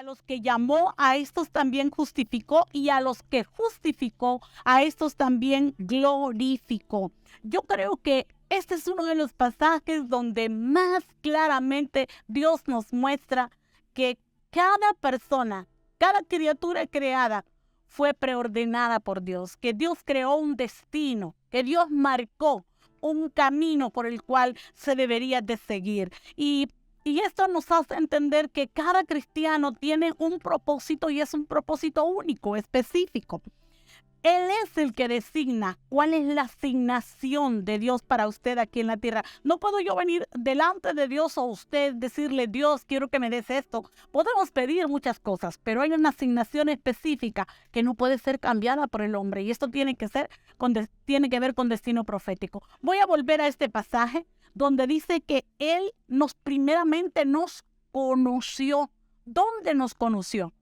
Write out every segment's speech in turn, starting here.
los que llamó, a estos también justificó, y a los que justificó, a estos también glorificó. Yo creo que este es uno de los pasajes donde más claramente Dios nos muestra que cada persona, cada criatura creada fue preordenada por Dios, que Dios creó un destino, que Dios marcó un camino por el cual se debería de seguir. Y esto nos hace entender que cada cristiano tiene un propósito, y es un propósito único, específico. Él es el que designa cuál es la asignación de Dios para usted aquí en la tierra. No puedo yo venir delante de Dios o usted decirle: Dios, quiero que me des esto. Podemos pedir muchas cosas, pero hay una asignación específica que no puede ser cambiada por el hombre, y esto tiene que ver con destino profético. Voy a volver a este pasaje donde dice que Él primeramente nos conoció. ¿Dónde nos conoció?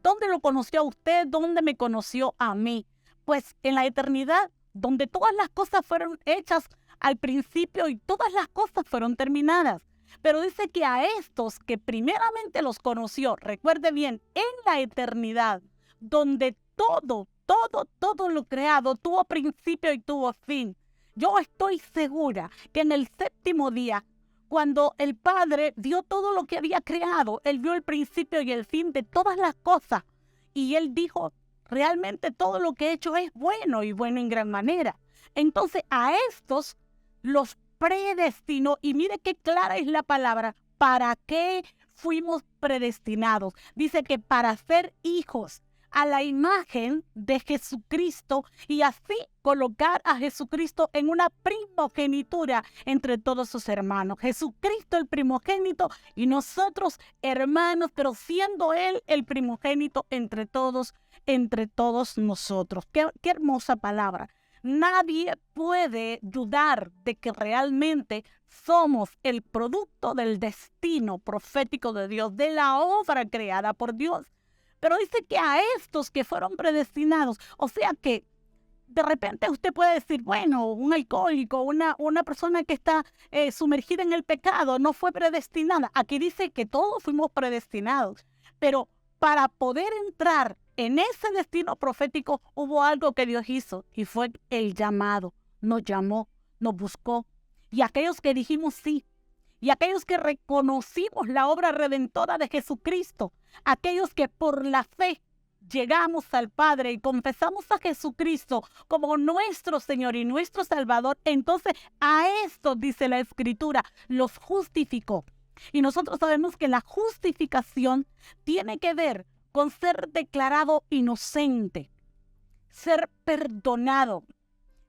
¿Dónde lo conoció a usted? ¿Dónde me conoció a mí? Pues en la eternidad, donde todas las cosas fueron hechas al principio y todas las cosas fueron terminadas. Pero dice que a estos que primeramente los conoció, recuerde bien, en la eternidad, donde todo lo creado tuvo principio y tuvo fin. Yo estoy segura que en el séptimo día, cuando el Padre vio todo lo que había creado, Él vio el principio y el fin de todas las cosas. Y Él dijo: realmente todo lo que he hecho es bueno, y bueno en gran manera. Entonces a estos los predestinó. Y mire qué clara es la palabra. ¿Para qué fuimos predestinados? Dice que para ser hijos a la imagen de Jesucristo, y así colocar a Jesucristo en una primogenitura entre todos sus hermanos. Jesucristo el primogénito y nosotros hermanos, pero siendo Él el primogénito entre todos nosotros. Qué hermosa palabra. Nadie puede dudar de que realmente somos el producto del destino profético de Dios, de la obra creada por Dios. Pero dice que a estos que fueron predestinados, o sea que de repente usted puede decir: bueno, un alcohólico, una persona que está sumergida en el pecado no fue predestinada. Aquí dice que todos fuimos predestinados, pero para poder entrar en ese destino profético hubo algo que Dios hizo, y fue el llamado. Nos llamó, nos buscó, y aquellos que dijimos sí, y aquellos que reconocimos la obra redentora de Jesucristo, aquellos que por la fe llegamos al Padre y confesamos a Jesucristo como nuestro Señor y nuestro Salvador, entonces a esto, dice la Escritura, los justificó. Y nosotros sabemos que la justificación tiene que ver con ser declarado inocente, ser perdonado,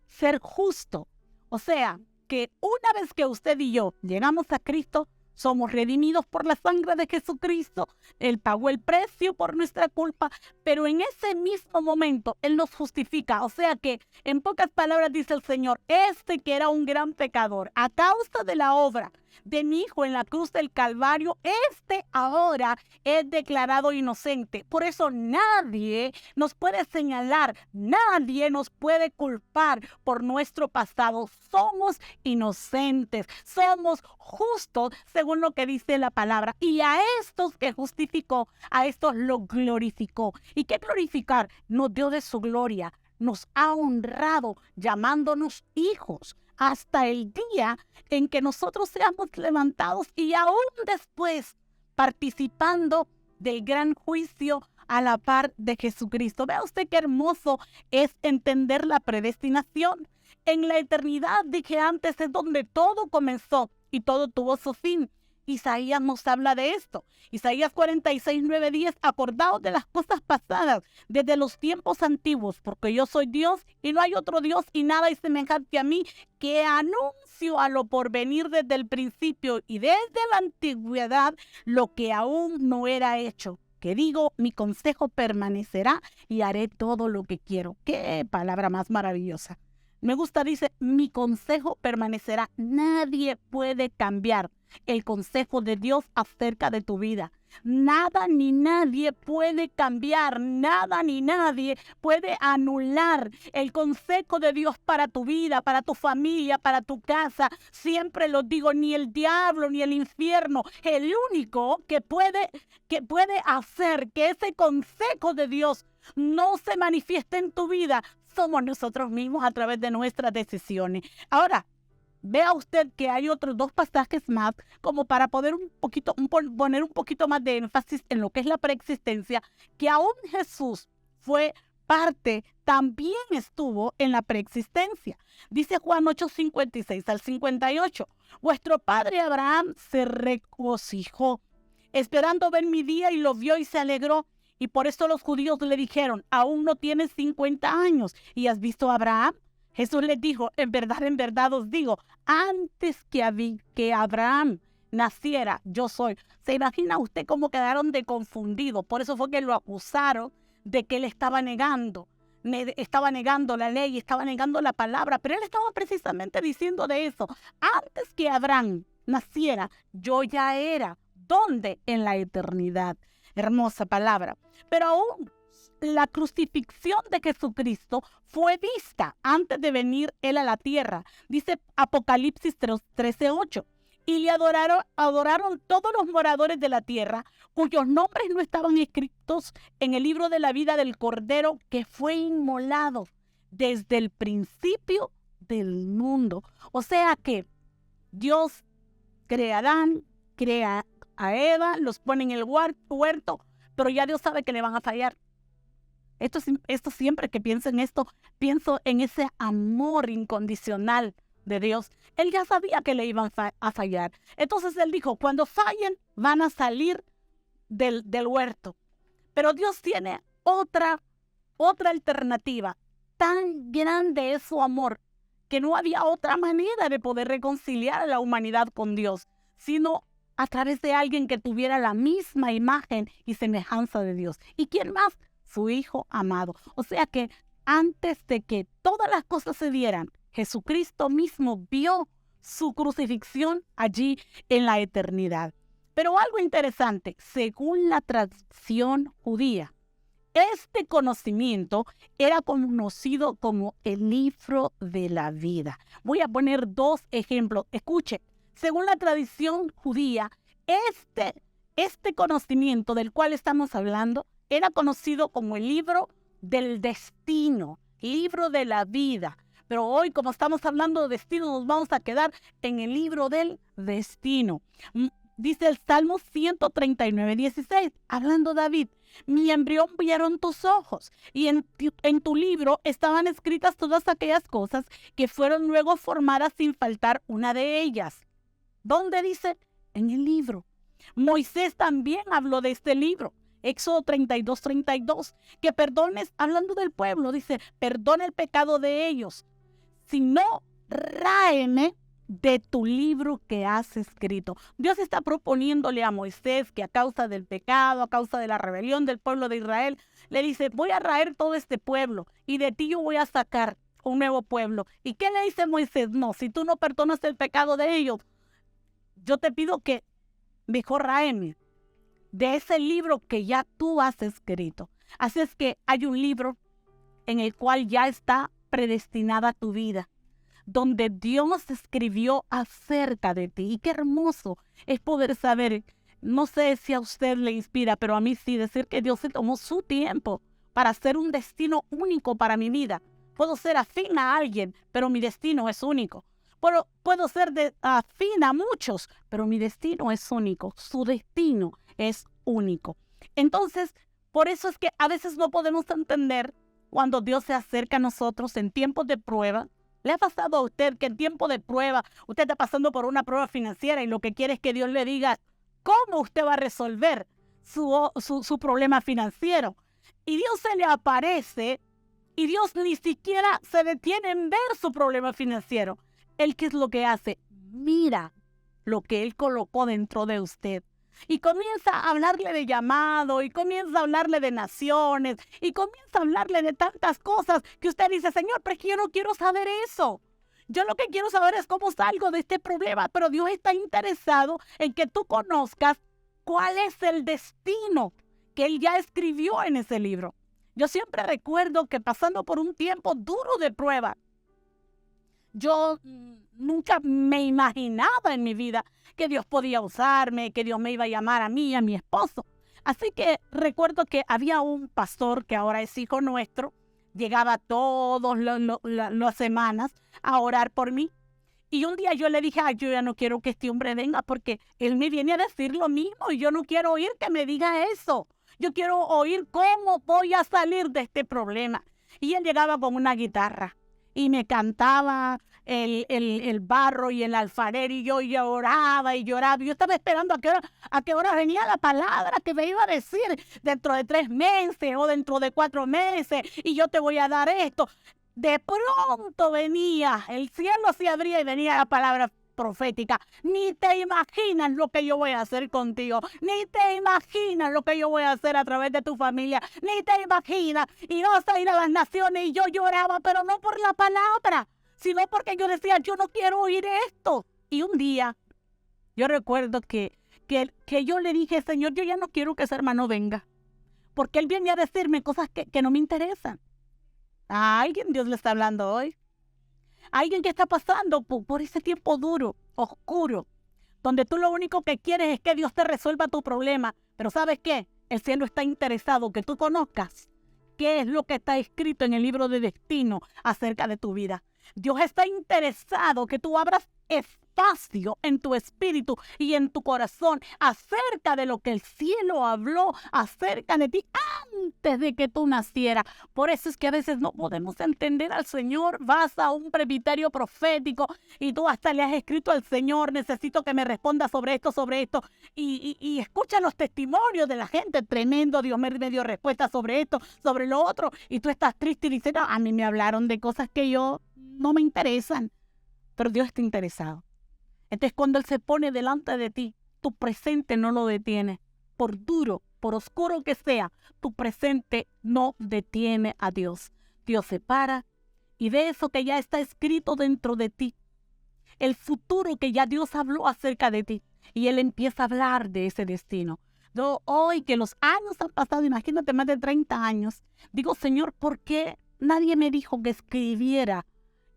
ser justo. O sea, que una vez que usted y yo llegamos a Cristo, somos redimidos por la sangre de Jesucristo. Él pagó el precio por nuestra culpa, pero en ese mismo momento Él nos justifica. O sea que, en pocas palabras, dice el Señor: este que era un gran pecador, a causa de la obra de mi Hijo en la cruz del Calvario, este ahora es declarado inocente. Por eso nadie nos puede señalar, nadie nos puede culpar por nuestro pasado. Somos inocentes, somos justos según lo que dice la palabra. Y a estos que justificó, a estos lo glorificó. ¿Y qué glorificar? Nos dio de su gloria, nos ha honrado llamándonos hijos, hasta el día en que nosotros seamos levantados, y aún después participando del gran juicio a la par de Jesucristo. Vea usted qué hermoso es entender la predestinación. En la eternidad, dije antes, es donde todo comenzó y todo tuvo su fin. Isaías nos habla de esto. Isaías 46:9-10: acordaos de las cosas pasadas desde los tiempos antiguos, porque yo soy Dios y no hay otro Dios, y nada es semejante a mí, que anuncio a lo porvenir desde el principio y desde la antigüedad lo que aún no era hecho. Que digo: mi consejo permanecerá y haré todo lo que quiero. Qué palabra más maravillosa. Me gusta, dice: mi consejo permanecerá. Nadie puede cambiar el consejo de Dios acerca de tu vida. Nada ni nadie puede cambiar, nada ni nadie puede anular el consejo de Dios para tu vida, para tu familia, para tu casa. Siempre lo digo, ni el diablo ni el infierno. El único que puede hacer que ese consejo de Dios no se manifieste en tu vida somos nosotros mismos a través de nuestras decisiones. Ahora, vea usted que hay otros 2 pasajes más como para poner poner un poquito más de énfasis en lo que es la preexistencia, que aún Jesús fue parte, también estuvo en la preexistencia. Dice Juan 8:56 al 58, vuestro padre Abraham se regocijó, esperando ver mi día, y lo vio y se alegró. Y por eso los judíos le dijeron, aún no tienes 50 años y has visto a Abraham. Jesús les dijo, en verdad os digo, antes que Abraham naciera, yo soy. ¿Se imagina usted cómo quedaron de confundidos? Por eso fue que lo acusaron de que él estaba negando la ley, estaba negando la palabra, pero él estaba precisamente diciendo de eso. Antes que Abraham naciera, yo ya era. ¿Dónde? En la eternidad. Hermosa palabra. Pero aún la crucifixión de Jesucristo fue vista antes de venir él a la tierra. Dice Apocalipsis 13:8. Y le adoraron todos los moradores de la tierra, cuyos nombres no estaban escritos en el libro de la vida del Cordero que fue inmolado desde el principio del mundo. O sea que Dios crea a Adán, crea a Eva, los pone en el huerto, pero ya Dios sabe que le van a fallar. Esto siempre que pienso en esto, pienso en ese amor incondicional de Dios. Él ya sabía que le iban a fallar. Entonces él dijo, cuando fallen, van a salir del huerto. Pero Dios tiene otra alternativa. Tan grande es su amor que no había otra manera de poder reconciliar a la humanidad con Dios, sino a través de alguien que tuviera la misma imagen y semejanza de Dios. ¿Y quién más? Su Hijo amado. O sea que antes de que todas las cosas se dieran, Jesucristo mismo vio su crucifixión allí en la eternidad. Pero algo interesante, según la tradición judía, este conocimiento era conocido como el libro de la vida. Voy a poner 2 ejemplos. Escuche, según la tradición judía, este conocimiento del cual estamos hablando era conocido como el libro del destino, libro de la vida. Pero hoy, como estamos hablando de destino, nos vamos a quedar en el libro del destino. Dice el Salmo 139:16, hablando David, mi embrión vieron tus ojos, y en tu libro estaban escritas todas aquellas cosas que fueron luego formadas sin faltar una de ellas. ¿Dónde dice? En el libro. Moisés también habló de este libro. Éxodo 32:32, que perdones, hablando del pueblo, dice, perdona el pecado de ellos. Si no, ráeme de tu libro que has escrito. Dios está proponiéndole a Moisés que a causa del pecado, a causa de la rebelión del pueblo de Israel, le dice, voy a raer todo este pueblo y de ti yo voy a sacar un nuevo pueblo. ¿Y qué le dice Moisés? No, si tú no perdonas el pecado de ellos, yo te pido que mejor ráeme de ese libro que ya tú has escrito. Así es que hay un libro en el cual ya está predestinada tu vida, donde Dios escribió acerca de ti. Y qué hermoso es poder saber, no sé si a usted le inspira, pero a mí sí, decir que Dios se tomó su tiempo para hacer un destino único para mi vida. Puedo ser afín a alguien, pero mi destino es único. Puedo ser afín a muchos, pero mi destino es único. Su destino es único. Entonces, por eso es que a veces no podemos entender cuando Dios se acerca a nosotros en tiempos de prueba. ¿Le ha pasado a usted que en tiempo de prueba usted está pasando por una prueba financiera y lo que quiere es que Dios le diga cómo usted va a resolver su problema financiero? Y Dios se le aparece y Dios ni siquiera se detiene en ver su problema financiero. Él, ¿qué es lo que hace? Mira lo que Él colocó dentro de usted. Y comienza a hablarle de llamado, y comienza a hablarle de naciones, y comienza a hablarle de tantas cosas que usted dice, Señor, pero es que yo no quiero saber eso. Yo lo que quiero saber es cómo salgo de este problema, pero Dios está interesado en que tú conozcas cuál es el destino que él ya escribió en ese libro. Yo siempre recuerdo que pasando por un tiempo duro de prueba, yo nunca me imaginaba en mi vida que Dios podía usarme, que Dios me iba a llamar a mí y a mi esposo. Así que recuerdo que había un pastor que ahora es hijo nuestro, llegaba todas las semanas a orar por mí. Y un día yo le dije, yo ya no quiero que este hombre venga porque él me viene a decir lo mismo y yo no quiero oír que me diga eso. Yo quiero oír cómo voy a salir de este problema. Y él llegaba con una guitarra y me cantaba el barro y el alfarero y yo lloraba y lloraba. Yo estaba esperando a qué hora venía la palabra que me iba a decir dentro de 3 meses o dentro de 4 meses y yo te voy a dar esto. De pronto venía, el cielo se abría y venía la palabra profética. Ni te imaginas lo que yo voy a hacer contigo, ni te imaginas lo que yo voy a hacer a través de tu familia, ni te imaginas, y vas a ir a las naciones. Y yo lloraba, pero no por la palabra, sino porque yo decía, yo no quiero oír esto. Y un día, yo recuerdo que yo le dije, Señor, yo ya no quiero que ese hermano venga, porque él viene a decirme cosas que no me interesan. A alguien Dios le está hablando hoy. Alguien que está pasando por ese tiempo duro, oscuro, donde tú lo único que quieres es que Dios te resuelva tu problema. Pero ¿sabes qué? El cielo está interesado que tú conozcas qué es lo que está escrito en el libro de destino acerca de tu vida. Dios está interesado que tú abras espacio en tu espíritu y en tu corazón acerca de lo que el cielo habló acerca de ti antes de que tú nacieras. Por eso es que a veces no podemos entender al Señor. Vas a un presbiterio profético y tú hasta le has escrito al Señor, necesito que me responda sobre esto, y escucha los testimonios de la gente. Tremendo, Dios me dio respuesta sobre esto, sobre lo otro, y tú estás triste y dices, no, a mí me hablaron de cosas que no me interesan, pero Dios está interesado. Entonces, cuando Él se pone delante de ti, tu presente no lo detiene. Por duro, por oscuro que sea, tu presente no detiene a Dios. Dios se para y ve eso que ya está escrito dentro de ti, el futuro que ya Dios habló acerca de ti, y Él empieza a hablar de ese destino. Yo, hoy que los años han pasado, imagínate, más de 30 años, digo, Señor, ¿por qué nadie me dijo que escribiera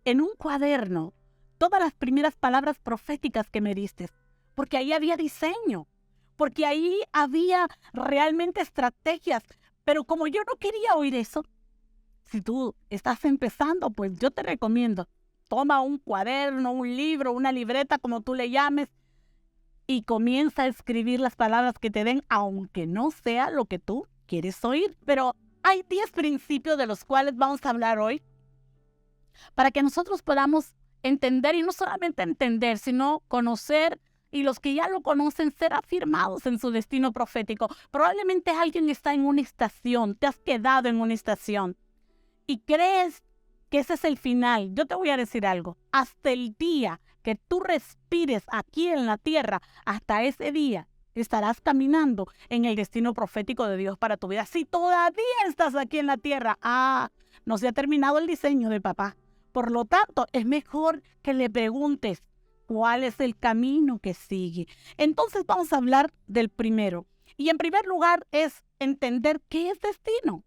en un cuaderno todas las primeras palabras proféticas que me diste? Porque ahí había diseño, porque ahí había realmente estrategias. Pero como yo no quería oír eso, si tú estás empezando, pues yo te recomiendo, toma un cuaderno, un libro, una libreta, como tú le llames, y comienza a escribir las palabras que te den, aunque no sea lo que tú quieres oír. Pero hay 10 principios de los cuales vamos a hablar hoy, para que nosotros podamos entender, y no solamente entender, sino conocer, y los que ya lo conocen, ser afirmados en su destino profético. Probablemente alguien está en una estación, te has quedado en una estación, y crees que ese es el final. Yo te voy a decir algo, hasta el día que tú respires aquí en la tierra, hasta ese día estarás caminando en el destino profético de Dios para tu vida. Si todavía estás aquí en la tierra, no se ha terminado el diseño de papá. Por lo tanto, es mejor que le preguntes cuál es el camino que sigue. Entonces vamos a hablar del primero. Y en primer lugar es entender qué es destino.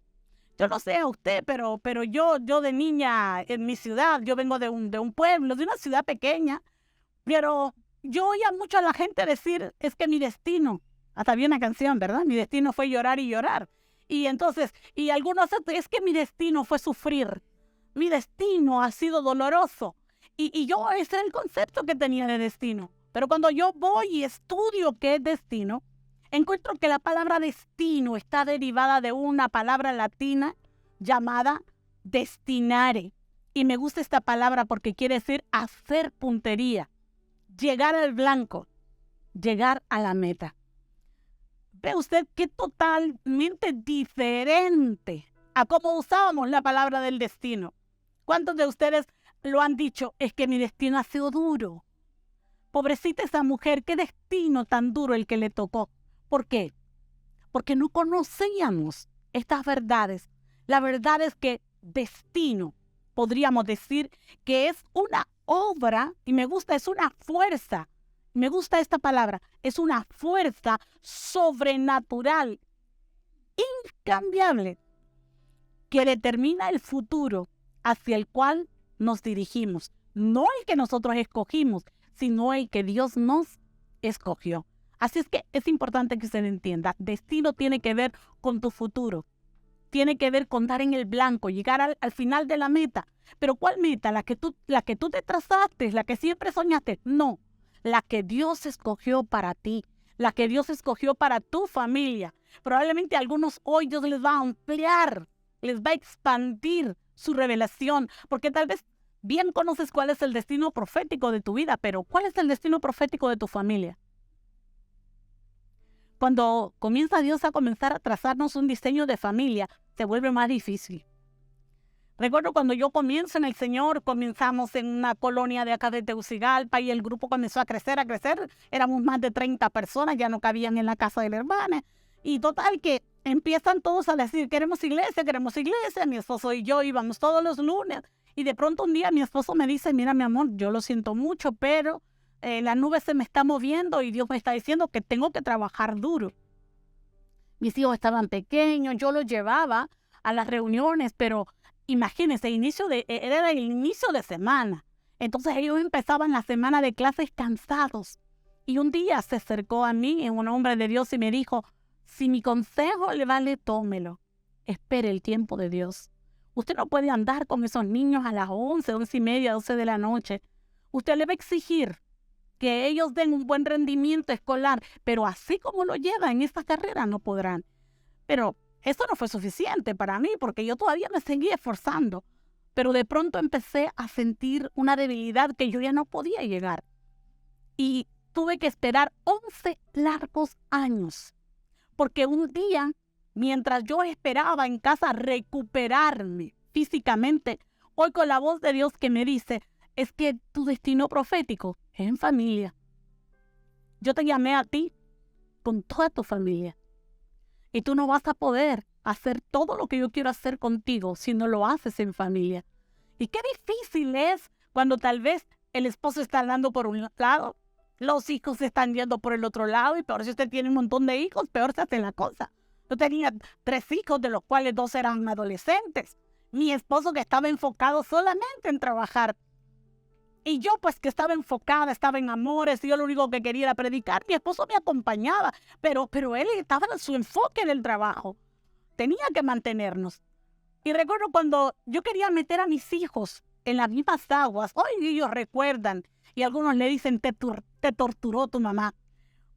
Yo no sé a usted, pero yo de niña en mi ciudad, yo vengo de un pueblo, de una ciudad pequeña, pero yo oía mucho a la gente decir, es que mi destino, hasta había una canción, ¿verdad? Mi destino fue llorar y llorar. Y entonces, y algunos, es que mi destino fue sufrir. Mi destino ha sido doloroso. Y yo, ese era el concepto que tenía de destino. Pero cuando yo voy y estudio qué es destino, encuentro que la palabra destino está derivada de una palabra latina llamada destinare. Y me gusta esta palabra porque quiere decir hacer puntería, llegar al blanco, llegar a la meta. ¿Ve usted qué totalmente diferente a cómo usábamos la palabra del destino? ¿Cuántos de ustedes lo han dicho? Es que mi destino ha sido duro. Pobrecita esa mujer, qué destino tan duro el que le tocó. ¿Por qué? Porque no conocíamos estas verdades. La verdad es que destino, podríamos decir que es una obra, y me gusta, es una fuerza me gusta esta palabra, es una fuerza sobrenatural, incambiable, que determina el futuro hacia el cual nos dirigimos. No el que nosotros escogimos, sino el que Dios nos escogió. Así es que es importante que se le entienda. Destino tiene que ver con tu futuro. Tiene que ver con dar en el blanco, llegar al final de la meta. Pero ¿cuál meta? La que tú te trazaste, la que siempre soñaste. No, la que Dios escogió para ti, la que Dios escogió para tu familia. Probablemente a algunos hoy Dios les va a ampliar, les va a expandir su revelación, porque tal vez bien conoces cuál es el destino profético de tu vida, pero ¿cuál es el destino profético de tu familia? Cuando comienza Dios a comenzar a trazarnos un diseño de familia, se vuelve más difícil. Recuerdo cuando yo comienzo en el Señor, comenzamos en una colonia de acá de Tegucigalpa y el grupo comenzó a crecer, éramos más de 30 personas, ya no cabían en la casa de la hermana. Y total que empiezan todos a decir, queremos iglesia, mi esposo y yo íbamos todos los lunes. Y de pronto un día mi esposo me dice, mira mi amor, yo lo siento mucho, pero la nube se me está moviendo y Dios me está diciendo que tengo que trabajar duro. Mis hijos estaban pequeños, yo los llevaba a las reuniones, pero imagínense, era el inicio de semana. Entonces ellos empezaban la semana de clases cansados. Y un día se acercó a mí, un hombre de Dios, y me dijo, si mi consejo le vale, tómelo. Espere el tiempo de Dios. Usted no puede andar con esos niños a las 11, 11:30, 12 de la noche. Usted le va a exigir que ellos den un buen rendimiento escolar, pero así como lo llevan en esta carrera no podrán. Pero eso no fue suficiente para mí porque yo todavía me seguía esforzando. Pero de pronto empecé a sentir una debilidad que yo ya no podía llegar. Y tuve que esperar 11 largos años. Porque un día, mientras yo esperaba en casa recuperarme físicamente, oigo la voz de Dios que me dice, es que tu destino profético es en familia. Yo te llamé a ti con toda tu familia. Y tú no vas a poder hacer todo lo que yo quiero hacer contigo si no lo haces en familia. Y qué difícil es cuando tal vez el esposo está andando por un lado, los hijos se están yendo por el otro lado, y peor si usted tiene un montón de hijos, peor se hace la cosa. Yo tenía 3 hijos, de los cuales 2 eran adolescentes. Mi esposo que estaba enfocado solamente en trabajar. Y yo pues que estaba enfocada, estaba en amores, y yo lo único que quería era predicar. Mi esposo me acompañaba, pero él estaba en su enfoque en el trabajo. Tenía que mantenernos. Y recuerdo cuando yo quería meter a mis hijos en las mismas aguas. Hoy ellos recuerdan y algunos le dicen, te torturó tu mamá.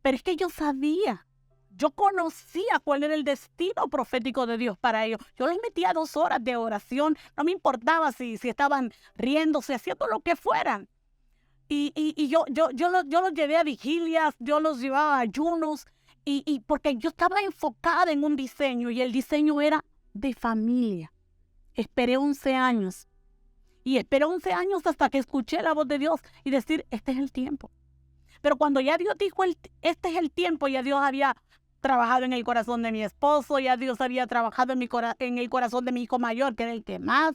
Pero es que yo sabía, yo conocía cuál era el destino profético de Dios para ellos. Yo les metía 2 horas de oración, no me importaba si estaban riéndose, haciendo lo que fueran. Y yo los llevé a vigilias, yo los llevaba a ayunos, y porque yo estaba enfocada en un diseño, y el diseño era de familia. Esperé 11 años. Y esperé 11 años hasta que escuché la voz de Dios y decir, este es el tiempo. Pero cuando ya Dios dijo, este es el tiempo, ya Dios había trabajado en el corazón de mi esposo, ya Dios había trabajado en el corazón de mi hijo mayor, que era el que más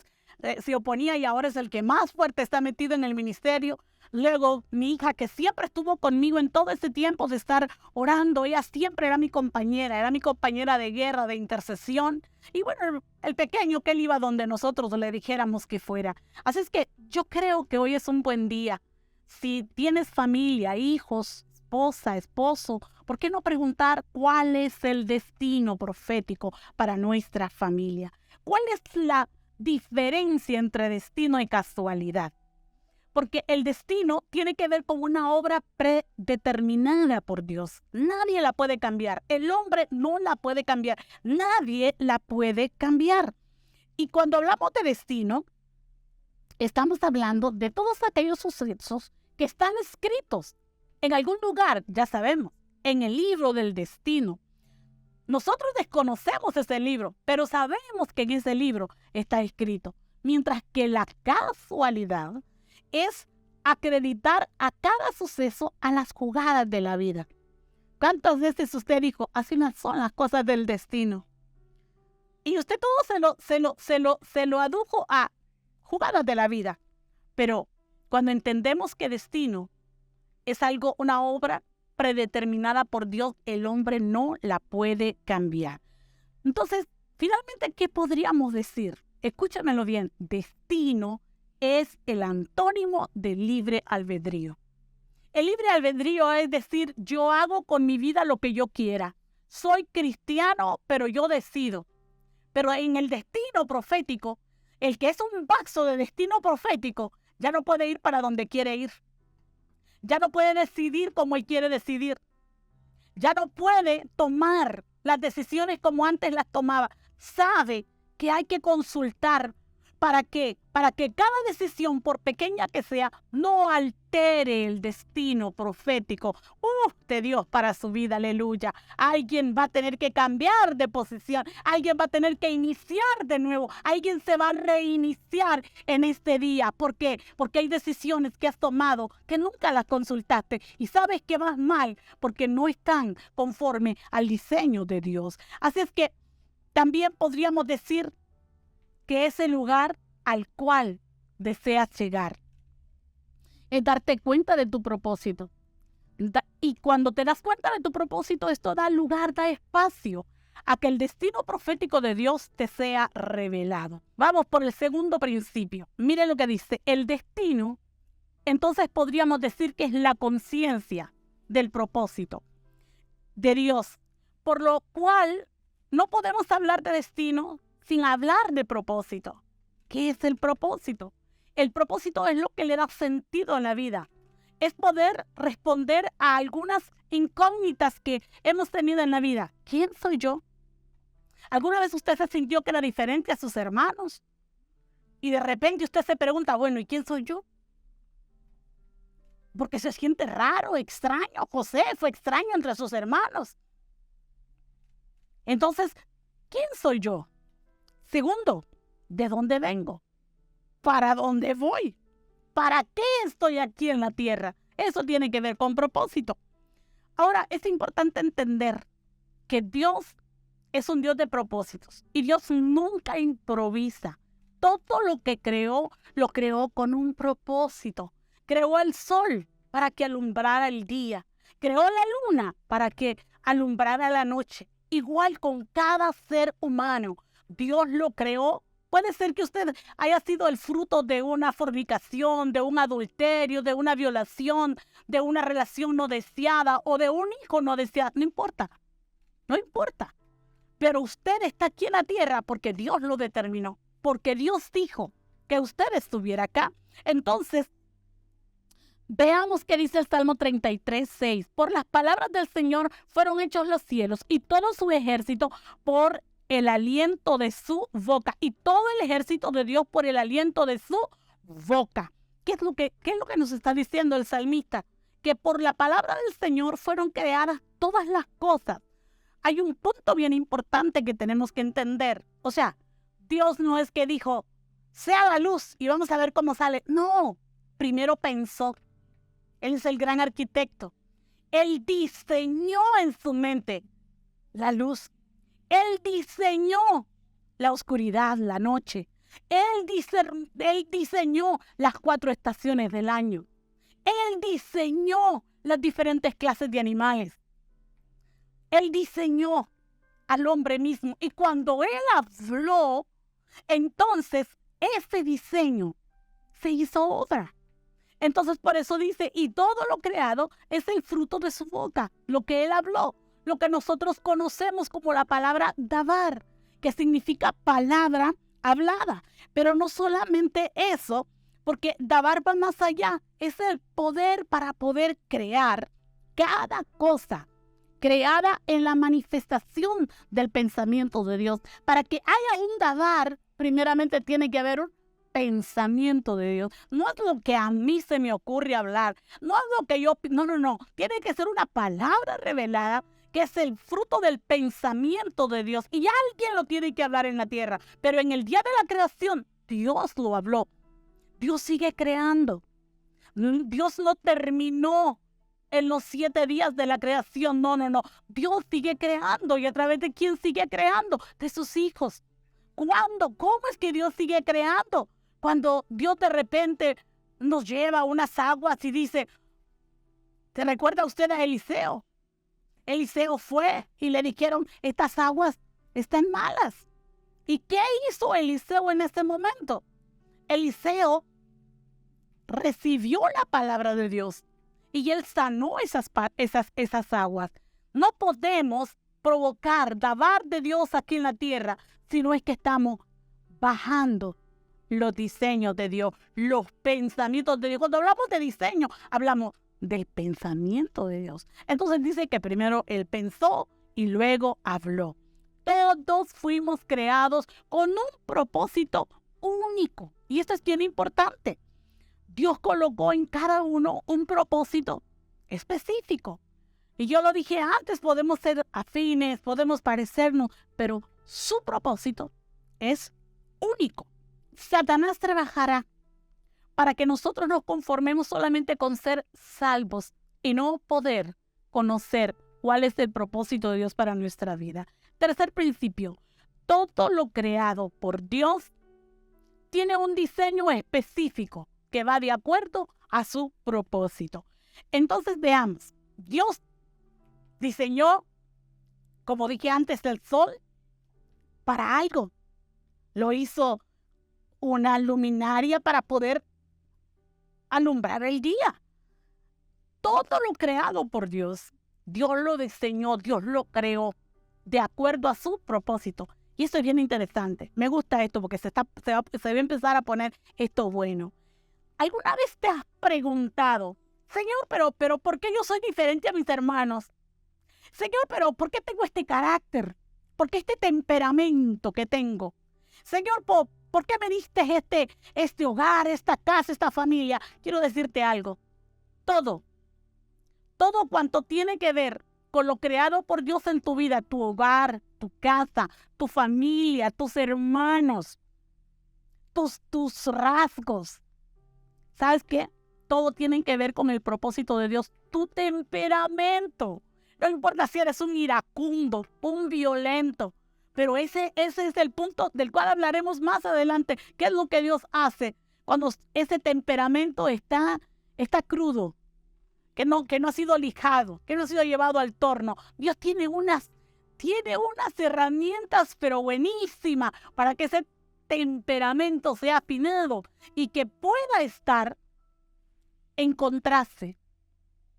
se oponía y ahora es el que más fuerte está metido en el ministerio. Luego mi hija, que siempre estuvo conmigo en todo ese tiempo de estar orando, ella siempre era mi compañera de guerra, de intercesión. Y bueno, el pequeño, que él iba donde nosotros le dijéramos que fuera. Así es que yo creo que hoy es un buen día. Si tienes familia, hijos, esposa, esposo, ¿por qué no preguntar cuál es el destino profético para nuestra familia? ¿Cuál es la diferencia entre destino y casualidad? Porque el destino tiene que ver con una obra predeterminada por Dios. Nadie la puede cambiar. El hombre no la puede cambiar. Nadie la puede cambiar. Y cuando hablamos de destino, estamos hablando de todos aquellos sucesos que están escritos en algún lugar, ya sabemos, en el libro del destino. Nosotros desconocemos ese libro, pero sabemos que en ese libro está escrito. Mientras que la casualidad es acreditar a cada suceso a las jugadas de la vida. ¿Cuántas veces usted dijo, así no son las cosas del destino? Y usted todo se lo adujo a jugadas de la vida. Pero cuando entendemos que destino es algo, una obra predeterminada por Dios. El hombre no la puede cambiar. Entonces, finalmente, ¿qué podríamos decir? Escúchamelo bien. Destino es el antónimo de libre albedrío. El libre albedrío es decir, yo hago con mi vida lo que yo quiera. Soy cristiano, pero yo decido. Pero en el destino profético, el que es un vaso de destino profético, ya no puede ir para donde quiere ir. Ya no puede decidir como él quiere decidir. Ya no puede tomar las decisiones como antes las tomaba. Sabe que hay que consultar. ¿Para qué? Para que cada decisión, por pequeña que sea, no altere el destino profético de Dios para su vida. Aleluya. Alguien va a tener que cambiar de posición. Alguien va a tener que iniciar de nuevo. Alguien se va a reiniciar en este día. ¿Por qué? Porque hay decisiones que has tomado que nunca las consultaste y sabes que vas mal porque no están conforme al diseño de Dios. Así es que también podríamos decir que es el lugar al cual deseas llegar. Es darte cuenta de tu propósito. Y cuando te das cuenta de tu propósito, esto da lugar, da espacio a que el destino profético de Dios te sea revelado. Vamos por el segundo principio. Mire lo que dice. El destino, entonces podríamos decir que es la conciencia del propósito de Dios. Por lo cual, no podemos hablar de destino sin hablar de propósito. ¿Qué es el propósito? El propósito es lo que le da sentido a la vida. Es poder responder a algunas incógnitas que hemos tenido en la vida. ¿Quién soy yo? ¿Alguna vez usted se sintió que era diferente a sus hermanos? Y de repente usted se pregunta, bueno, ¿y quién soy yo? Porque se siente raro, extraño. José fue extraño entre sus hermanos. Entonces, ¿quién soy yo? Segundo, ¿de dónde vengo? ¿Para dónde voy? ¿Para qué estoy aquí en la tierra? Eso tiene que ver con propósito. Ahora, es importante entender que Dios es un Dios de propósitos y Dios nunca improvisa. Todo lo que creó, lo creó con un propósito. Creó el sol para que alumbrara el día. Creó la luna para que alumbrara la noche. Igual con cada ser humano. Dios lo creó. Puede ser que usted haya sido el fruto de una fornicación, de un adulterio, de una violación, de una relación no deseada o de un hijo no deseado. No importa. No importa. Pero usted está aquí en la tierra porque Dios lo determinó. Porque Dios dijo que usted estuviera acá. Entonces, veamos qué dice el Salmo 33:6. Por las palabras del Señor fueron hechos los cielos y todo su ejército por el aliento de su boca. Y todo el ejército de Dios por el aliento de su boca. ¿Qué es lo que nos está diciendo el salmista? Que por la palabra del Señor fueron creadas todas las cosas. Hay un punto bien importante que tenemos que entender. O sea, Dios no es que dijo, sea la luz y vamos a ver cómo sale. No, primero pensó. Él es el gran arquitecto. Él diseñó en su mente la luz. Él diseñó la oscuridad, la noche. Él diseñó las 4 estaciones del año. Él diseñó las diferentes clases de animales. Él diseñó al hombre mismo. Y cuando Él habló, entonces ese diseño se hizo obra. Entonces por eso dice, y todo lo creado es el fruto de su boca, lo que Él habló. Lo que nosotros conocemos como la palabra dabar, que significa palabra hablada. Pero no solamente eso, porque dabar va más allá. Es el poder para poder crear cada cosa creada en la manifestación del pensamiento de Dios. Para que haya un dabar, primeramente tiene que haber un pensamiento de Dios. No es lo que a mí se me ocurre hablar. No es lo que yo... No. Tiene que ser una palabra revelada que es el fruto del pensamiento de Dios. Y alguien lo tiene que hablar en la tierra. Pero en el día de la creación, Dios lo habló. Dios sigue creando. Dios no terminó en los 7 días de la creación. No. Dios sigue creando. ¿Y a través de quién sigue creando? De sus hijos. ¿Cuándo? ¿Cómo es que Dios sigue creando? Cuando Dios de repente nos lleva a unas aguas y dice, ¿Se recuerda usted a Eliseo? Eliseo fue y le dijeron, estas aguas están malas. ¿Y qué hizo Eliseo en ese momento? Eliseo recibió la palabra de Dios y él sanó esas aguas. No podemos provocar, dar de Dios aquí en la tierra, si no es que estamos bajando los diseños de Dios, los pensamientos de Dios. Cuando hablamos de diseño, hablamos del pensamiento de Dios. Entonces dice que primero él pensó y luego habló. Todos fuimos creados con un propósito único. Y esto es bien importante. Dios colocó en cada uno un propósito específico. Y yo lo dije antes, podemos ser afines, podemos parecernos, pero su propósito es único. Satanás trabajará para que nosotros nos conformemos solamente con ser salvos y no poder conocer cuál es el propósito de Dios para nuestra vida. Tercer principio, todo lo creado por Dios tiene un diseño específico que va de acuerdo a su propósito. Entonces veamos, Dios diseñó, como dije antes, el sol para algo. Lo hizo una luminaria para poder alumbrar el día. Todo lo creado por Dios, Dios lo diseñó, Dios lo creó de acuerdo a su propósito. Y eso es bien interesante. Me gusta esto porque se va a empezar a poner esto bueno. ¿Alguna vez te has preguntado, Señor, pero ¿por qué yo soy diferente a mis hermanos? Señor, pero ¿por qué tengo este carácter? ¿Por qué este temperamento que tengo? Señor, ¿por qué me diste este hogar, esta casa, esta familia? Quiero decirte algo. Todo cuanto tiene que ver con lo creado por Dios en tu vida, tu hogar, tu casa, tu familia, tus hermanos, tus rasgos. ¿Sabes qué? Todo tiene que ver con el propósito de Dios. Tu temperamento. No importa si eres un iracundo, un violento, pero ese es el punto del cual hablaremos más adelante. ¿Qué es lo que Dios hace cuando ese temperamento está crudo? Que no ha sido lijado, que no ha sido llevado al torno. Dios tiene unas herramientas, pero buenísimas, para que ese temperamento sea afinado y que pueda estar en contraste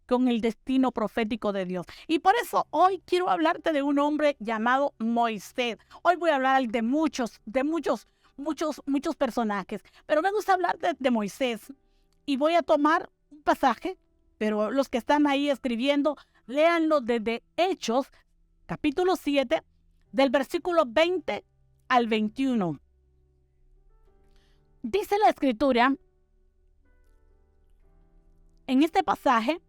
con el destino profético de Dios. Y por eso hoy quiero hablarte de un hombre llamado Moisés. Hoy voy a hablar de muchos personajes, pero me gusta hablar de Moisés. Y voy a tomar un pasaje, pero los que están ahí escribiendo, léanlo desde Hechos, capítulo 7, del versículo 20 al 21. Dice la Escritura, en este pasaje,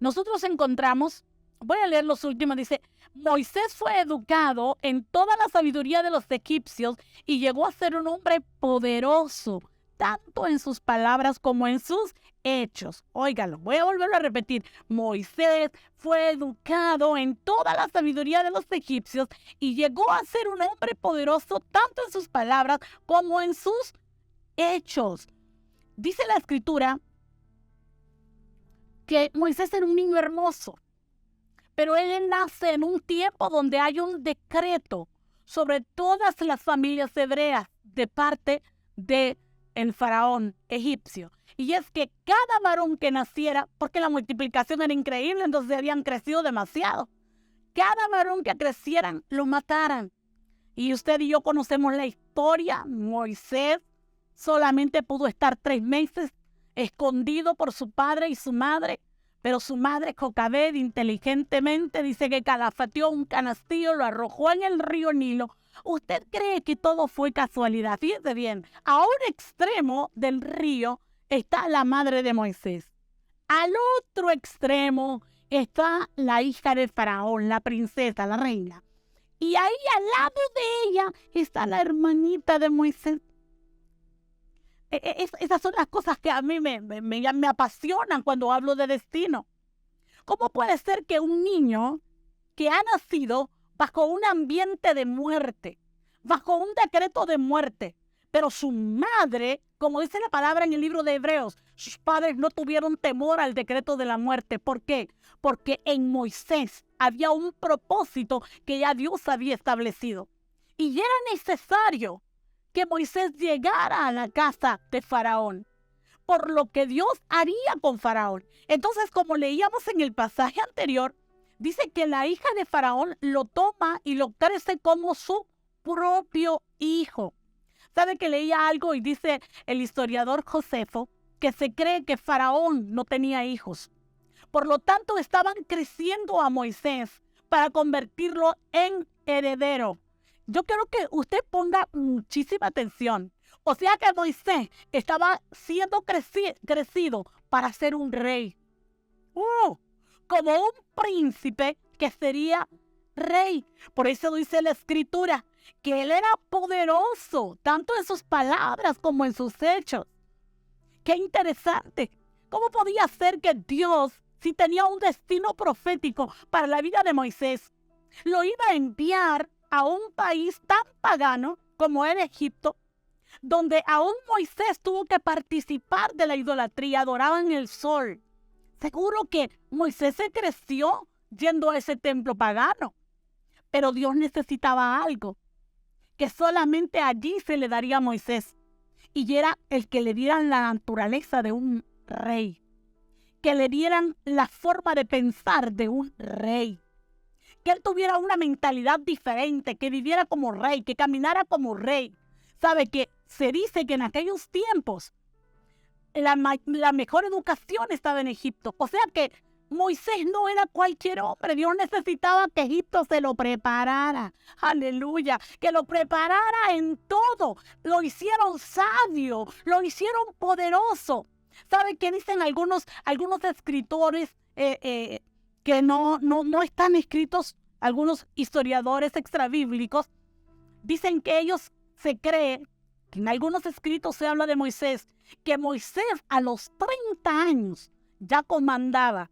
nosotros encontramos, voy a leer los últimos, dice, Moisés fue educado en toda la sabiduría de los egipcios y llegó a ser un hombre poderoso, tanto en sus palabras como en sus hechos. Óigalo, voy a volverlo a repetir. Moisés fue educado en toda la sabiduría de los egipcios y llegó a ser un hombre poderoso, tanto en sus palabras como en sus hechos. Dice la Escritura que Moisés era un niño hermoso, pero él nace en un tiempo donde hay un decreto sobre todas las familias hebreas de parte del faraón egipcio. Y es que cada varón que naciera, porque la multiplicación era increíble, entonces habían crecido demasiado, cada varón que crecieran lo mataran. Y usted y yo conocemos la historia. Moisés solamente pudo estar 3 meses escondido por su padre y su madre, pero su madre Jocabed inteligentemente dice que calafateó un canastillo, lo arrojó en el río Nilo. ¿Usted cree que todo fue casualidad? Fíjese bien, a un extremo del río está la madre de Moisés. Al otro extremo está la hija del faraón, la princesa, la reina. Y ahí al lado de ella está la hermanita de Moisés. Esas son las cosas que a mí me apasionan cuando hablo de destino. ¿Cómo puede ser que un niño que ha nacido bajo un ambiente de muerte, bajo un decreto de muerte, Pero su madre, como dice la palabra en el libro de Hebreos, sus padres no tuvieron temor al decreto de la muerte. ¿Por qué? Porque en Moisés había un propósito que ya Dios había establecido. Y era necesario que Moisés llegara a la casa de Faraón, por lo que Dios haría con Faraón. Entonces, como leíamos en el pasaje anterior, dice que la hija de Faraón lo toma y lo crece como su propio hijo. ¿Sabe que leía algo y dice el historiador Josefo que se cree que Faraón no tenía hijos? Por lo tanto, estaban creciendo a Moisés para convertirlo en heredero. Yo quiero que usted ponga muchísima atención. O sea que Moisés estaba siendo crecido para ser un rey. Como un príncipe que sería rey. Por eso dice la escritura que él era poderoso, tanto en sus palabras como en sus hechos. Qué interesante. ¿Cómo podía ser que Dios, si tenía un destino profético para la vida de Moisés, lo iba a enviar a un país tan pagano como era Egipto, donde aún Moisés tuvo que participar de la idolatría, adoraban el sol? Seguro que Moisés se creció yendo a ese templo pagano, pero Dios necesitaba algo que solamente allí se le daría a Moisés, y era el que le dieran la naturaleza de un rey, que le dieran la forma de pensar de un rey, que él tuviera una mentalidad diferente, que viviera como rey, que caminara como rey. ¿Sabe que se dice que en aquellos tiempos la mejor educación estaba en Egipto? O sea que Moisés no era cualquier hombre. Dios necesitaba que Egipto se lo preparara. Aleluya. Que lo preparara en todo. Lo hicieron sabio. Lo hicieron poderoso. ¿Sabe qué dicen algunos escritores que no están escritos? Algunos historiadores extrabíblicos dicen que ellos se creen, que en algunos escritos se habla de Moisés, que Moisés a los 30 años ya comandaba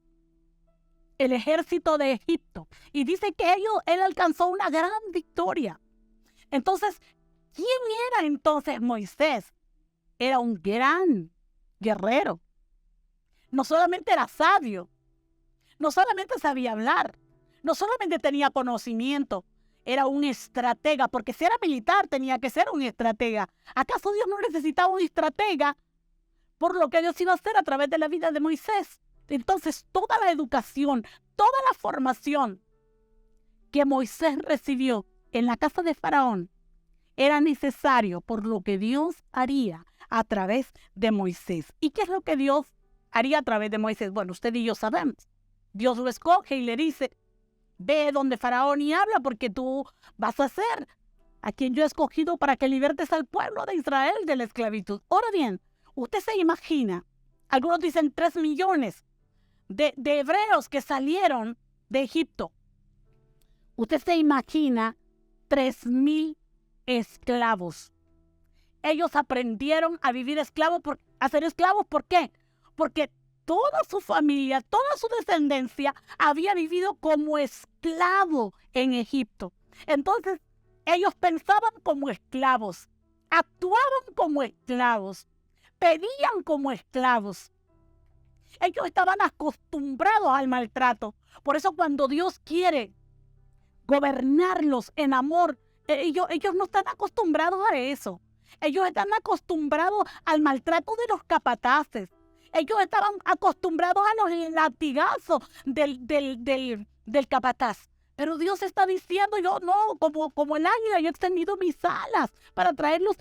el ejército de Egipto. Y dice que él alcanzó una gran victoria. Entonces, ¿quién era entonces Moisés? Era un gran guerrero. No solamente era sabio, no solamente sabía hablar, no solamente tenía conocimiento, era un estratega, porque si era militar tenía que ser un estratega. ¿Acaso Dios no necesitaba un estratega por lo que Dios iba a hacer a través de la vida de Moisés? Entonces, toda la educación, toda la formación que Moisés recibió en la casa de Faraón era necesario por lo que Dios haría a través de Moisés. ¿Y qué es lo que Dios haría a través de Moisés? Bueno, usted y yo sabemos. Dios lo escoge y le dice: ve donde Faraón y habla, porque tú vas a ser a quien yo he escogido para que libertes al pueblo de Israel de la esclavitud. Ahora bien, usted se imagina, algunos dicen 3 millones de hebreos que salieron de Egipto. Usted se imagina 3,000 esclavos. Ellos aprendieron a vivir esclavos, a ser esclavos. ¿Por qué? Porque toda su familia, toda su descendencia había vivido como esclavo en Egipto. Entonces, ellos pensaban como esclavos, actuaban como esclavos, pedían como esclavos. Ellos estaban acostumbrados al maltrato. Por eso cuando Dios quiere gobernarlos en amor, ellos no están acostumbrados a eso. Ellos están acostumbrados al maltrato de los capataces. Ellos estaban acostumbrados a los latigazos del capataz. Pero Dios está diciendo: yo no, como el águila, yo he extendido mis alas para traerlos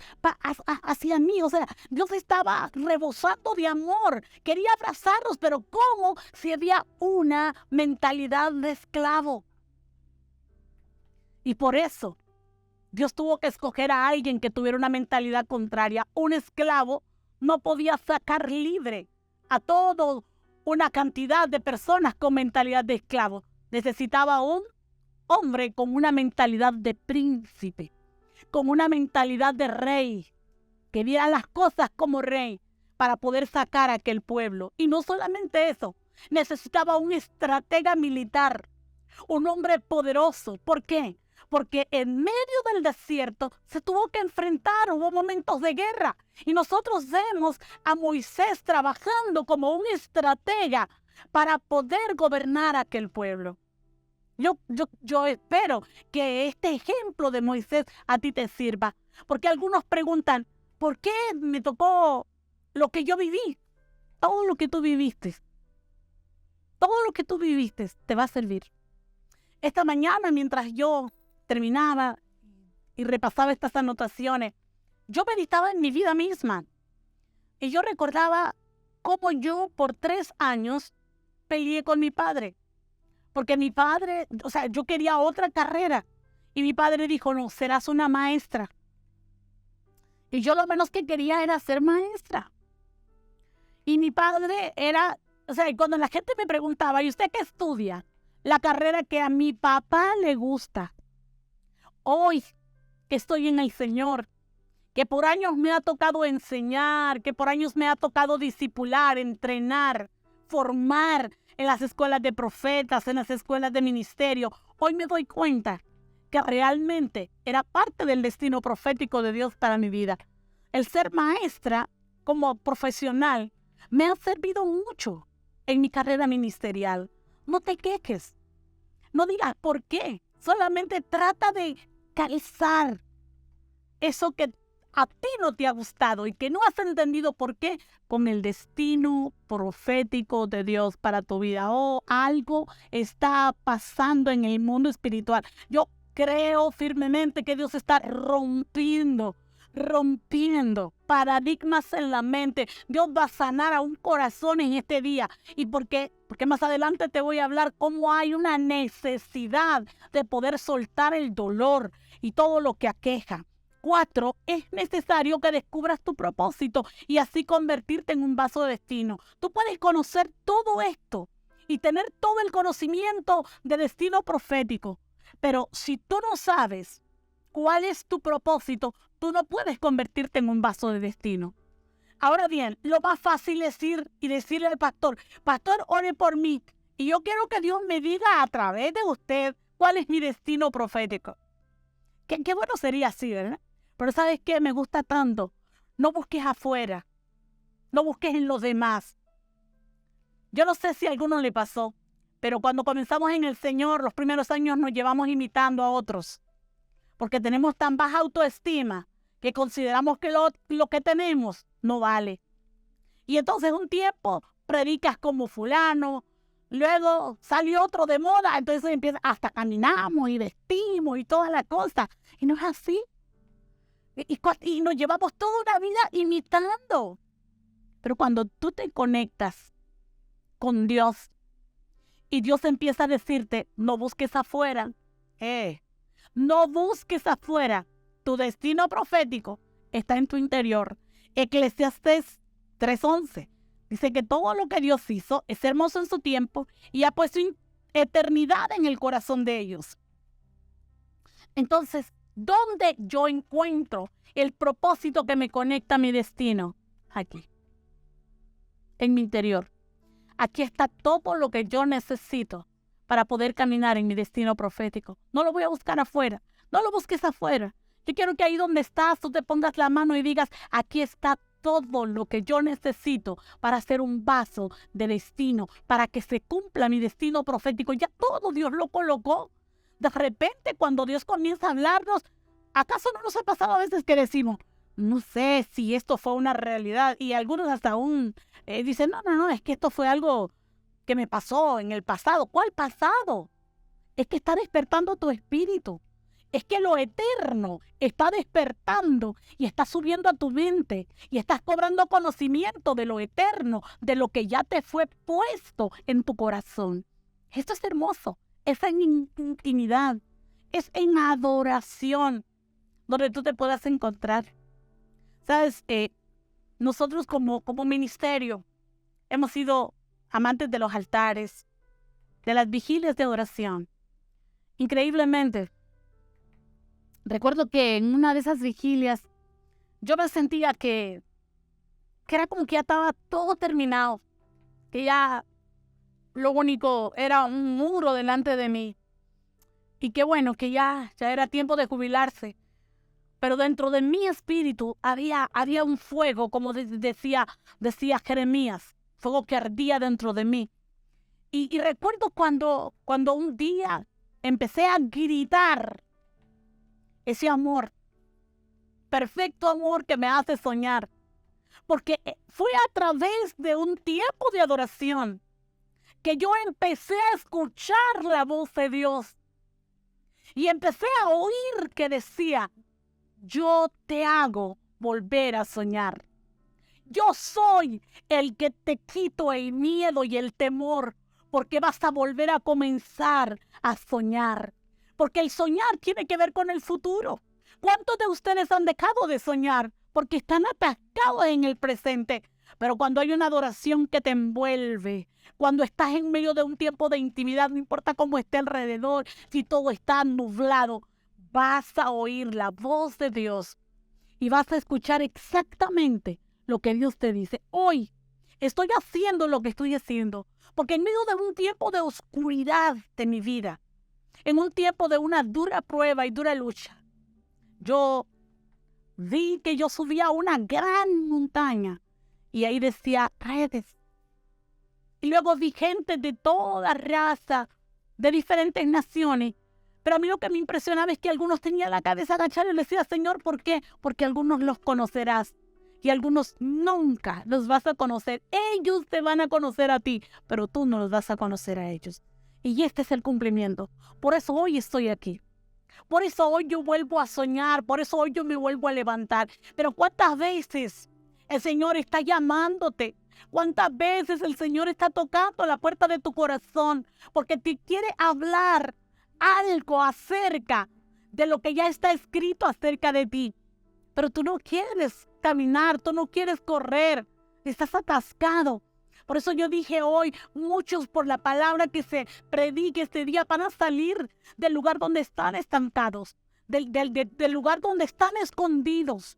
hacia mí. O sea, Dios estaba rebosando de amor. Quería abrazarlos, pero ¿cómo? Si había una mentalidad de esclavo. Y por eso Dios tuvo que escoger a alguien que tuviera una mentalidad contraria. Un esclavo no podía sacar libre a toda una cantidad de personas con mentalidad de esclavo. Necesitaba un hombre con una mentalidad de príncipe, con una mentalidad de rey, que viera las cosas como rey para poder sacar a aquel pueblo. Y no solamente eso, necesitaba un estratega militar, un hombre poderoso. ¿Por qué? porque en medio del desierto se tuvo que enfrentar, hubo momentos de guerra. Y nosotros vemos a Moisés trabajando como un estratega para poder gobernar aquel pueblo. Yo espero que este ejemplo de Moisés a ti te sirva, porque algunos preguntan, ¿por qué me tocó lo que yo viví? Todo lo que tú viviste, te va a servir. Esta mañana, mientras yo terminaba y repasaba estas anotaciones, yo meditaba en mi vida misma y yo recordaba cómo yo por 3 años peleé con mi padre. Porque mi padre, yo quería otra carrera. Y mi padre dijo, no, serás una maestra. Y yo lo menos que quería era ser maestra. Y mi padre era, cuando la gente me preguntaba, ¿y usted qué estudia? La carrera que a mi papá le gusta. Hoy que estoy en el Señor, que por años me ha tocado enseñar, que por años me ha tocado discipular, entrenar, formar en las escuelas de profetas, en las escuelas de ministerio. Hoy me doy cuenta que realmente era parte del destino profético de Dios para mi vida. El ser maestra como profesional me ha servido mucho en mi carrera ministerial. No te quejes. No digas por qué. Solamente trata de calzar eso que a ti no te ha gustado y que no has entendido por qué con el destino profético de Dios para tu vida. Algo está pasando en el mundo espiritual. Yo creo firmemente que Dios está rompiendo paradigmas en la mente. Dios va a sanar a un corazón en este día. ¿Y por qué? Porque más adelante te voy a hablar cómo hay una necesidad de poder soltar el dolor y todo lo que aqueja. 4, es necesario que descubras tu propósito y así convertirte en un vaso de destino. Tú puedes conocer todo esto y tener todo el conocimiento de destino profético, pero si tú no sabes cuál es tu propósito, tú no puedes convertirte en un vaso de destino. Ahora bien, lo más fácil es ir y decirle al pastor, pastor, ore por mí, y yo quiero que Dios me diga a través de usted cuál es mi destino profético. Qué bueno sería así, ¿verdad? Pero ¿sabes qué? Me gusta tanto. No busques afuera. No busques en los demás. Yo no sé si a alguno le pasó, pero cuando comenzamos en el Señor, los primeros años nos llevamos imitando a otros. Porque tenemos tan baja autoestima que consideramos que lo que tenemos no vale. Y entonces un tiempo predicas como fulano, luego salió otro de moda, entonces empieza, hasta caminamos y vestimos y toda la cosa. Y no es así. Y nos llevamos toda una vida imitando. Pero cuando tú te conectas con Dios y Dios empieza a decirte, no busques afuera, no busques afuera, tu destino profético está en tu interior. Eclesiastés 3:11 dice que todo lo que Dios hizo es hermoso en su tiempo y ha puesto eternidad en el corazón de ellos. Entonces, ¿dónde yo encuentro el propósito que me conecta a mi destino? Aquí, en mi interior. Aquí está todo lo que yo necesito para poder caminar en mi destino profético. No lo voy a buscar afuera. No lo busques afuera. Yo quiero que ahí donde estás tú te pongas la mano y digas, aquí está todo lo que yo necesito para ser un vaso de destino, para que se cumpla mi destino profético. Ya todo Dios lo colocó. De repente, cuando Dios comienza a hablarnos, ¿acaso no nos ha pasado a veces que decimos, no sé si esto fue una realidad? Y algunos hasta aún dicen, no, es que esto fue algo que me pasó en el pasado. ¿Cuál pasado? Es que está despertando tu espíritu. Es que lo eterno está despertando y está subiendo a tu mente y estás cobrando conocimiento de lo eterno, de lo que ya te fue puesto en tu corazón. Esto es hermoso. Es en intimidad, es en adoración donde tú te puedas encontrar. Sabes, nosotros como ministerio hemos sido amantes de los altares, de las vigilias de adoración. Increíblemente, recuerdo que en una de esas vigilias yo me sentía que era como que ya estaba todo terminado, que ya lo único era un muro delante de mí. Y qué bueno que ya era tiempo de jubilarse. Pero dentro de mi espíritu había un fuego, como decía Jeremías, fuego que ardía dentro de mí. Y recuerdo cuando un día empecé a gritar ese amor, perfecto amor que me hace soñar. Porque fue a través de un tiempo de adoración que yo empecé a escuchar la voz de Dios. Y empecé a oír que decía: yo te hago volver a soñar. Yo soy el que te quito el miedo y el temor, porque vas a volver a comenzar a soñar. Porque el soñar tiene que ver con el futuro. ¿Cuántos de ustedes han dejado de soñar? Porque están atascados en el presente. Pero cuando hay una adoración que te envuelve, cuando estás en medio de un tiempo de intimidad, no importa cómo esté alrededor, si todo está nublado, vas a oír la voz de Dios y vas a escuchar exactamente lo que Dios te dice. Hoy estoy haciendo lo que estoy haciendo, porque en medio de un tiempo de oscuridad de mi vida, en un tiempo de una dura prueba y dura lucha, yo vi que yo subía a una gran montaña y ahí decía redes. Y luego vi gente de toda raza, de diferentes naciones. Pero a mí lo que me impresionaba es que algunos tenían la cabeza agachada y le decía: Señor, ¿por qué? Porque algunos los conocerás y algunos nunca los vas a conocer. Ellos te van a conocer a ti, pero tú no los vas a conocer a ellos. Y este es el cumplimiento. Por eso hoy estoy aquí. Por eso hoy yo vuelvo a soñar. Por eso hoy yo me vuelvo a levantar. Pero ¿cuántas veces el Señor está llamándote? ¿Cuántas veces el Señor está tocando la puerta de tu corazón? Porque te quiere hablar algo acerca de lo que ya está escrito acerca de ti. Pero tú no quieres caminar, tú no quieres correr, estás atascado. Por eso yo dije hoy, muchos por la palabra que se predique este día van a salir del lugar donde están estancados, del lugar donde están escondidos.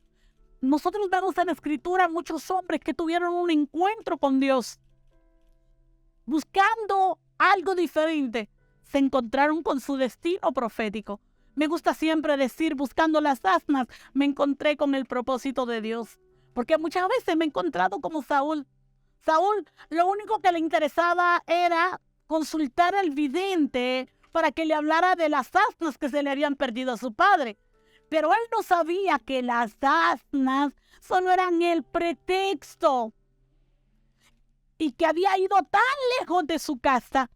Nosotros vemos en la Escritura muchos hombres que tuvieron un encuentro con Dios, buscando algo diferente. Se encontraron con su destino profético. Me gusta siempre decir, buscando las asnas, me encontré con el propósito de Dios. Porque muchas veces me he encontrado como Saúl. Saúl, lo único que le interesaba era consultar al vidente para que le hablara de las asnas que se le habían perdido a su padre. Pero él no sabía que las asnas solo eran el pretexto. Y que había ido tan lejos de su casa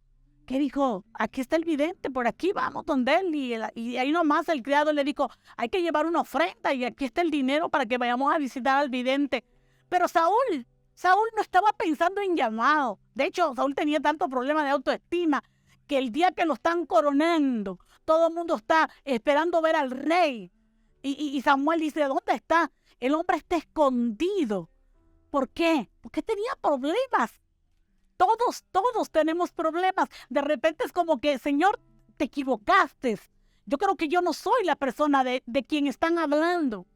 que dijo: aquí está el vidente, por aquí vamos donde él. Y ahí nomás el criado le dijo: hay que llevar una ofrenda y aquí está el dinero para que vayamos a visitar al vidente. Pero Saúl no estaba pensando en llamado. De hecho, Saúl tenía tanto problema de autoestima que el día que lo están coronando, todo el mundo está esperando ver al rey. Y Samuel dice: ¿dónde está? El hombre está escondido. ¿Por qué? Porque tenía problemas. Todos tenemos problemas. De repente es como que: Señor, te equivocaste. Yo creo que yo no soy la persona de quien están hablando.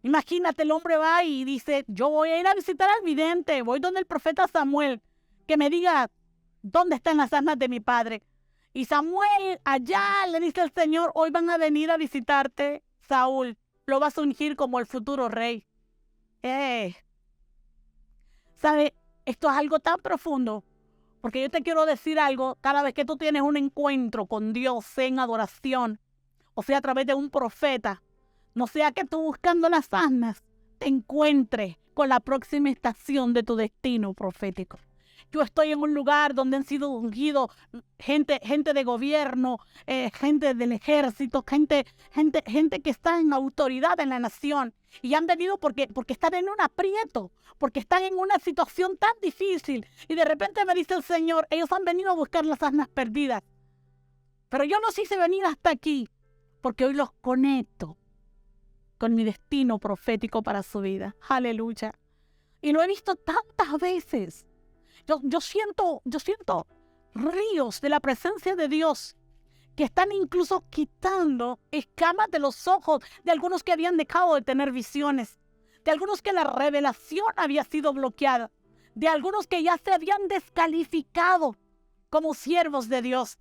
Imagínate, el hombre va y dice: yo voy a ir a visitar al vidente, voy donde el profeta Samuel, que me diga dónde están las asnas de mi padre. Y Samuel allá le dice al Señor: hoy van a venir a visitarte, Saúl, lo vas a ungir como el futuro rey. ¿Sabe? Esto es algo tan profundo, porque yo te quiero decir algo. Cada vez que tú tienes un encuentro con Dios, sea en adoración, o sea a través de un profeta, no sea que tú buscando las asnas te encuentres con la próxima estación de tu destino profético. Yo estoy en un lugar donde han sido ungidos gente de gobierno, gente del ejército, gente que está en autoridad en la nación. Y han venido porque están en un aprieto, porque están en una situación tan difícil. Y de repente me dice el Señor: ellos han venido a buscar las asnas perdidas. Pero yo los hice venir hasta aquí, porque hoy los conecto con mi destino profético para su vida. Aleluya. Y lo he visto tantas veces. Yo siento ríos de la presencia de Dios que están incluso quitando escamas de los ojos de algunos que habían dejado de tener visiones, de algunos que la revelación había sido bloqueada, de algunos que ya se habían descalificado como siervos de Dios.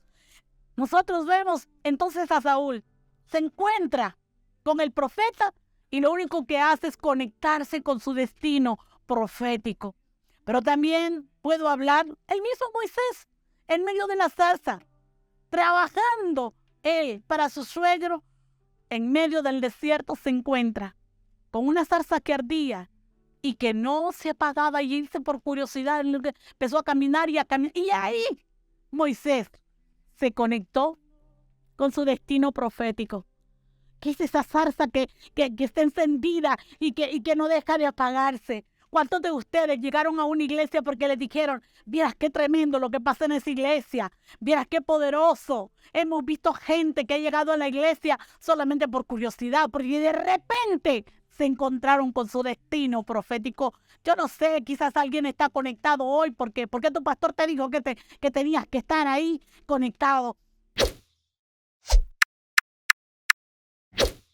Nosotros vemos entonces a Saúl, se encuentra con el profeta y lo único que hace es conectarse con su destino profético. Pero también puedo hablar el mismo Moisés en medio de la zarza, trabajando él para su suegro. En medio del desierto se encuentra con una zarza que ardía y que no se apagaba, y irse por curiosidad empezó a caminar y a caminar. Y ahí Moisés se conectó con su destino profético. ¿Qué es esa zarza que está encendida y que no deja de apagarse? ¿Cuántos de ustedes llegaron a una iglesia porque les dijeron, vieras qué tremendo lo que pasa en esa iglesia, vieras qué poderoso? Hemos visto gente que ha llegado a la iglesia solamente por curiosidad, porque de repente se encontraron con su destino profético. Yo no sé, quizás alguien está conectado hoy porque tu pastor te dijo que tenías que estar ahí conectado.